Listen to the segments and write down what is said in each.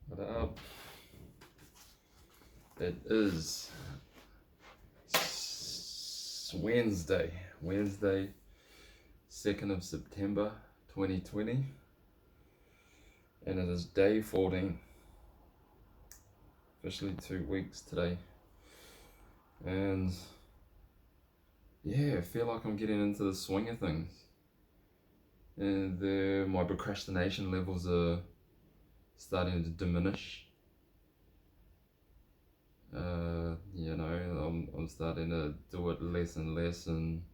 What up? It is Wednesday, 2nd of September 2020, and it is day 14. Officially 2 weeks today. And yeah, I feel like I'm getting into the swing of things. And my procrastination levels are starting to diminish. I'm starting to do it less and less, and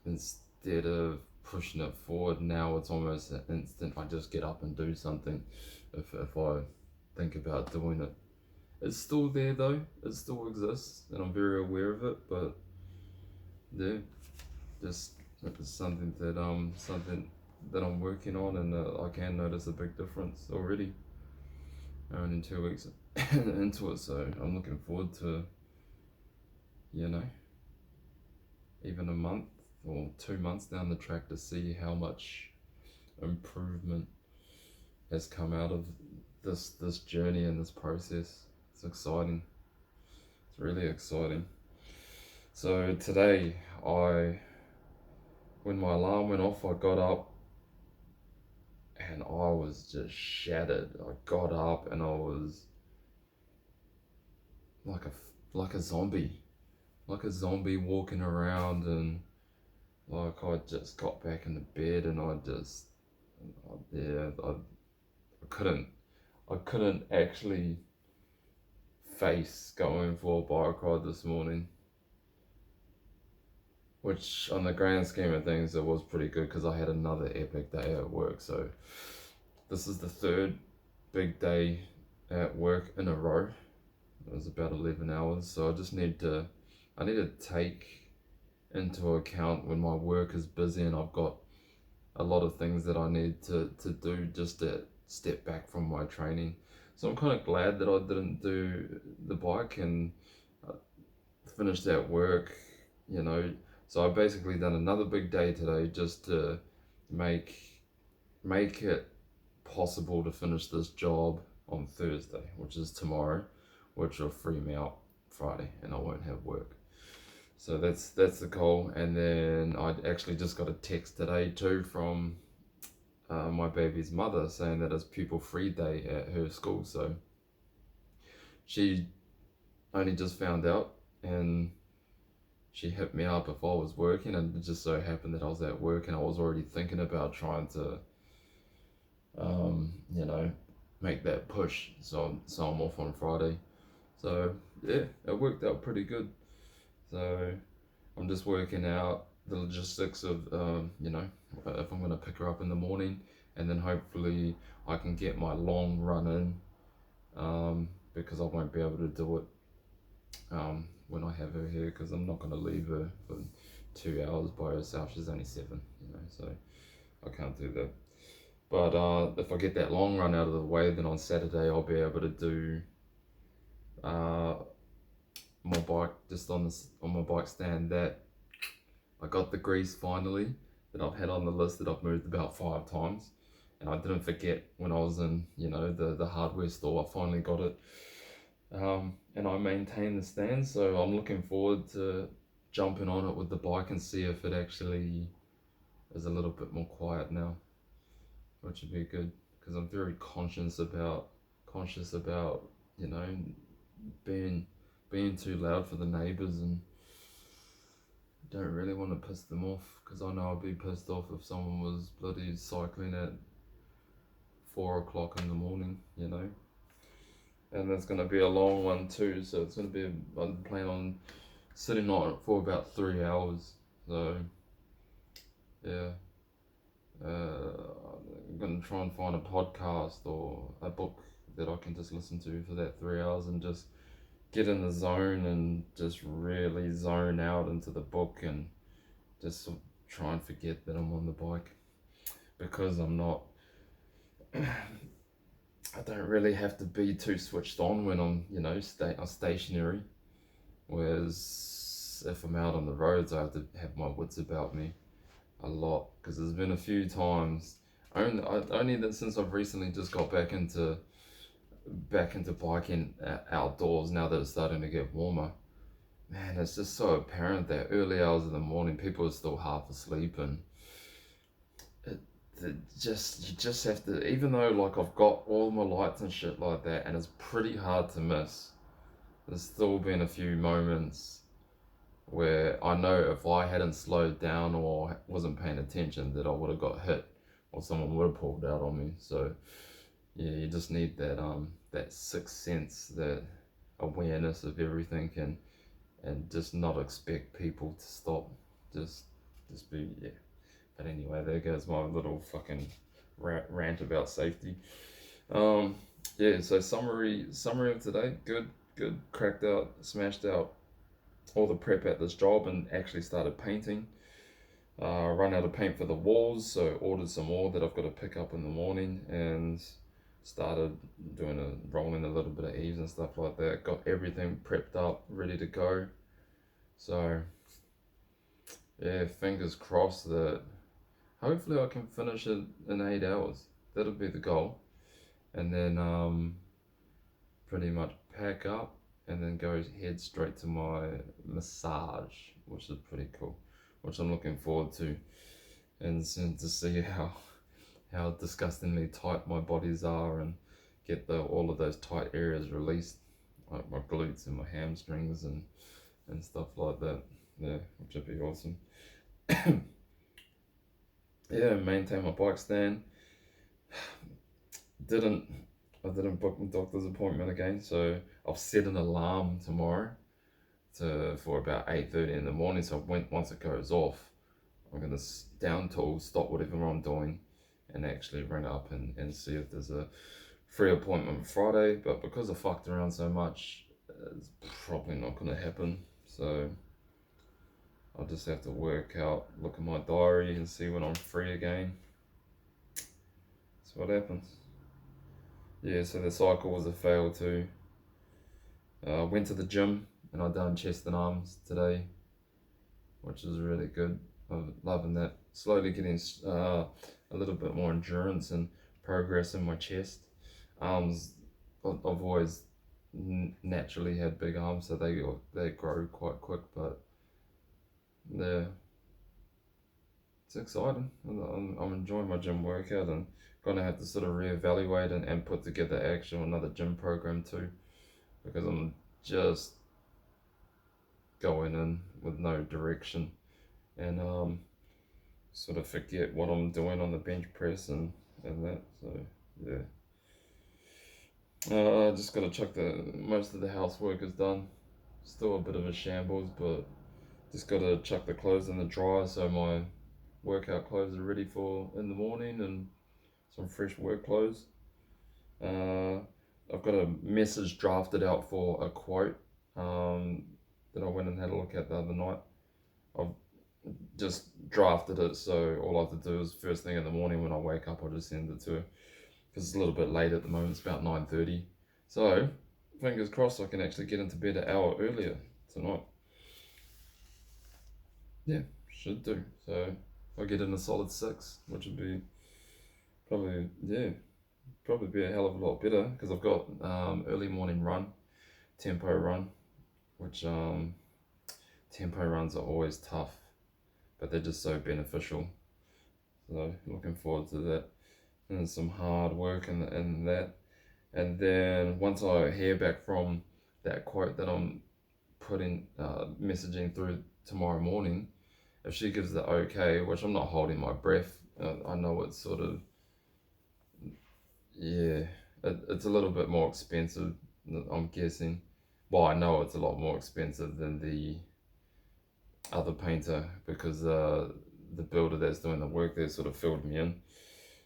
instead of pushing it forward, now it's almost an instant. I just get up and do something if I think about doing it. It's still there though, it still exists, and I'm very aware of it, but yeah, just it's something that I'm working on, and I can notice a big difference already. Only in 2 weeks into it, so I'm looking forward to, even a month or 2 months down the track to see how much improvement has come out of this journey and this process. It's exciting. It's really exciting. So today, when my alarm went off, I got up and I was just shattered. I got up and I was like a zombie, walking around, and like I just got back in the bed, and I couldn't actually face going for a bike ride this morning, which on the grand scheme of things it was pretty good because I had another epic day at work. So this is the third big day at work in a row. It was about 11 hours, so I need to take into account when my work is busy and I've got a lot of things that I need to do just to step back from my training. So I'm kind of glad that I didn't do the bike and finished that work. So I've basically done another big day today just to make it possible to finish this job on Thursday, which is tomorrow, which will free me up Friday and I won't have work. So that's the goal. And then I actually just got a text today too from my baby's mother saying that it's pupil free day at her school. So she only just found out, and she hit me up if I was working, and it just so happened that I was at work and I was already thinking about trying to make that push. So I'm off on Friday. So yeah, it worked out pretty good. So I'm just working out the logistics of if I'm going to pick her up in the morning, and then hopefully I can get my long run in, because I won't be able to do it when I have her here, because I'm not going to leave her for 2 hours by herself. She's only 7, so I can't do that. But if I get that long run out of the way, then on Saturday I'll be able to do my bike just on my bike stand that I got the grease finally, that I've had on the list, that I've moved about 5 times, and I didn't forget when I was in the hardware store. I finally got it, and I maintain the stand, so I'm looking forward to jumping on it with the bike and see if it actually is a little bit more quiet now, which would be good, because I'm very conscious about being too loud for the neighbours, and don't really want to piss them off, because I know I'd be pissed off if someone was bloody cycling at 4 o'clock in the morning, and that's going to be a long one too, so it's going to be, I'm planning on sitting on it for about 3 hours, so yeah. I'm going to try and find a podcast or a book that I can just listen to for that 3 hours and just get in the zone and just really zone out into the book, and just try and forget that I'm on the bike, because I'm not I don't really have to be too switched on when I'm stationary, whereas if I'm out on the roads I have to have my wits about me a lot, because there's been a few times Only that since I've recently just got back into biking outdoors now that it's starting to get warmer. Man, it's just so apparent that early hours of the morning people are still half asleep, and it, you just have to, even though like I've got all my lights and shit like that and it's pretty hard to miss, there's still been a few moments where I know if I hadn't slowed down or wasn't paying attention that I would have got hit or someone would have pulled out on me. So yeah, you just need that sixth sense, that awareness of everything, and just not expect people to stop. Just be, yeah. But anyway, there goes my little fucking rant about safety. Um, yeah. So summary of today. Good. Cracked out, smashed out all the prep at this job, and actually started painting. Run out of paint for the walls, so ordered some more that I've got to pick up in the morning, and started rolling a little bit of eaves and stuff like that. Got everything prepped up, ready to go. So yeah, fingers crossed that hopefully I can finish it in 8 hours. That'll be the goal, and then pretty much pack up and then head straight to my massage, which is pretty cool, which I'm looking forward to, and soon to see how disgustingly tight my bodies are, and get all of those tight areas released, like my glutes and my hamstrings and stuff like that. Yeah, which would be awesome. Yeah, maintain my bike stand. I didn't book my doctor's appointment again, so I've set an alarm tomorrow for about 8:30 in the morning. So once it goes off, I'm gonna down tool, stop whatever I'm doing, and actually ring up and see if there's a free appointment Friday. But because I fucked around so much, it's probably not gonna happen. So I'll just have to look at my diary and see when I'm free again. That's what happens. Yeah, so the cycle was a fail too. Went to the gym and I done chest and arms today, which is really good. I'm loving that. Slowly getting a little bit more endurance and progress in my chest. Arms, I've always naturally had big arms, so they grow quite quick, but yeah, it's exciting. I'm enjoying my gym workout, and gonna have to sort of reevaluate and put together another gym program too, because I'm just going in with no direction, and sort of forget what I'm doing on the bench press and that. So yeah, just gotta chuck most of the housework is done. Still a bit of a shambles, but just gotta chuck the clothes in the dryer so my workout clothes are ready for in the morning, and some fresh work clothes. I've got a message drafted out for a quote that I went and had a look at the other night. I've just drafted it, so all I have to do is first thing in the morning when I wake up, I'll just send it to her, because it's a little bit late at the moment. It's about 9:30, so fingers crossed I can actually get into bed an hour earlier tonight. Yeah, should do. So I'll get in a solid 6, which would be probably be a hell of a lot better, because I've got early morning tempo run, which tempo runs are always tough, but they're just so beneficial. So looking forward to that, and some hard work and that. And then once I hear back from that quote that I'm messaging through tomorrow morning, if she gives the okay, which I'm not holding my breath, I know it's sort of, yeah, it's a little bit more expensive, I'm guessing. Well, I know it's a lot more expensive than the other painter, because the builder that's doing the work there sort of filled me in.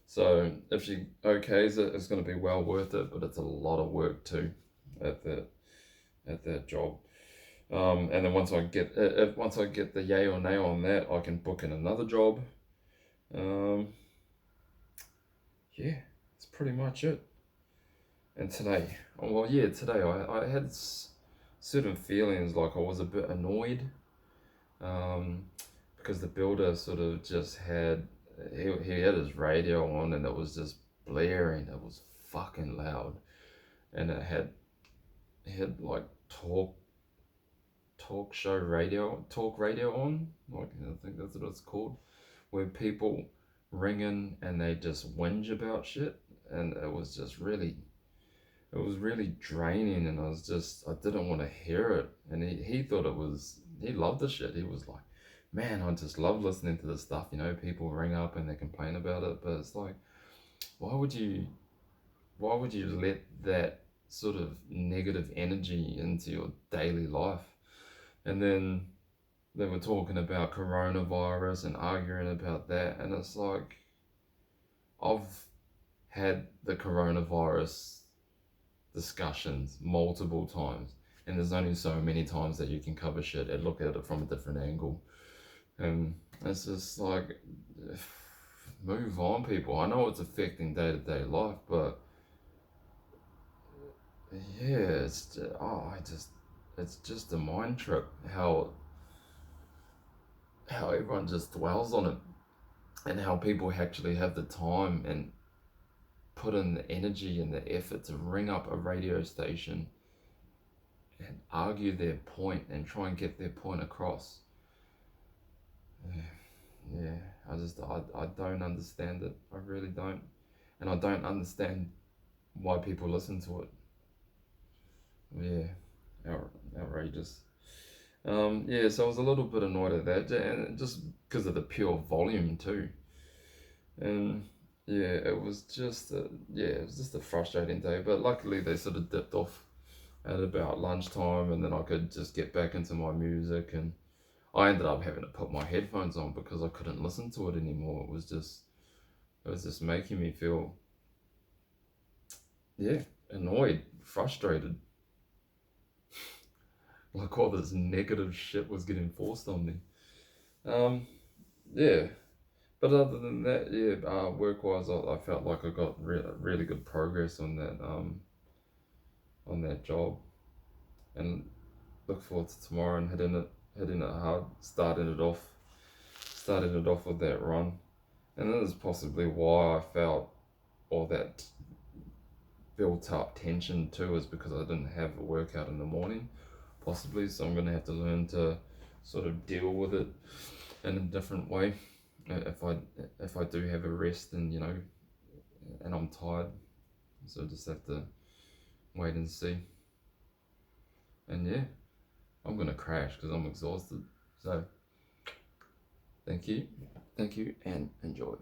So if she okays it, it's going to be well worth it, but it's a lot of work too at that job. And then once I get the yay or nay on that, I can book in another job. Yeah, that's pretty much it. And today, I had certain feelings, like I was a bit annoyed, because the builder sort of just had he had his radio on and it was just blaring. It was fucking loud, and it had like talk radio on, like I think that's what it's called, where people ring in and they just whinge about shit, and it was really draining, and I didn't want to hear it, and he thought he loved the shit. He was like, man, I just love listening to this stuff. People ring up and they complain about it, but it's like, why would you why would you let that sort of negative energy into your daily life? And then they were talking about coronavirus and arguing about that, and it's like, I've had the coronavirus discussions multiple times, and there's only so many times that you can cover shit and look at it from a different angle. And it's just like, move on, people. I know it's affecting day-to-day life, but yeah, it's just a mind trip how everyone just dwells on it, and how people actually have the time and put in the energy and the effort to ring up a radio station and argue their point and try and get their point across. Yeah, I don't understand it. I really don't. And I don't understand why people listen to it. Yeah, outrageous. Yeah, so I was a little bit annoyed at that, and just because of the pure volume too. And yeah, it was just a frustrating day. But luckily, they sort of dipped off at about lunchtime, and then I could just get back into my music. And I ended up having to put my headphones on because I couldn't listen to it anymore. It was just making me feel, yeah, annoyed, frustrated, like all this negative shit was getting forced on me. Um, yeah. But other than that, yeah, work-wise, I felt like I got really good progress on that job, and look forward to tomorrow and hitting it hard, starting it off with that run. And that is possibly why I felt all that built up tension too, is because I didn't have a workout in the morning, possibly. So I'm gonna have to learn to sort of deal with it in a different way. If I do have a rest, and and I'm tired, so I just have to wait and see. And yeah, I'm gonna crash because I'm exhausted. So thank you, and enjoy.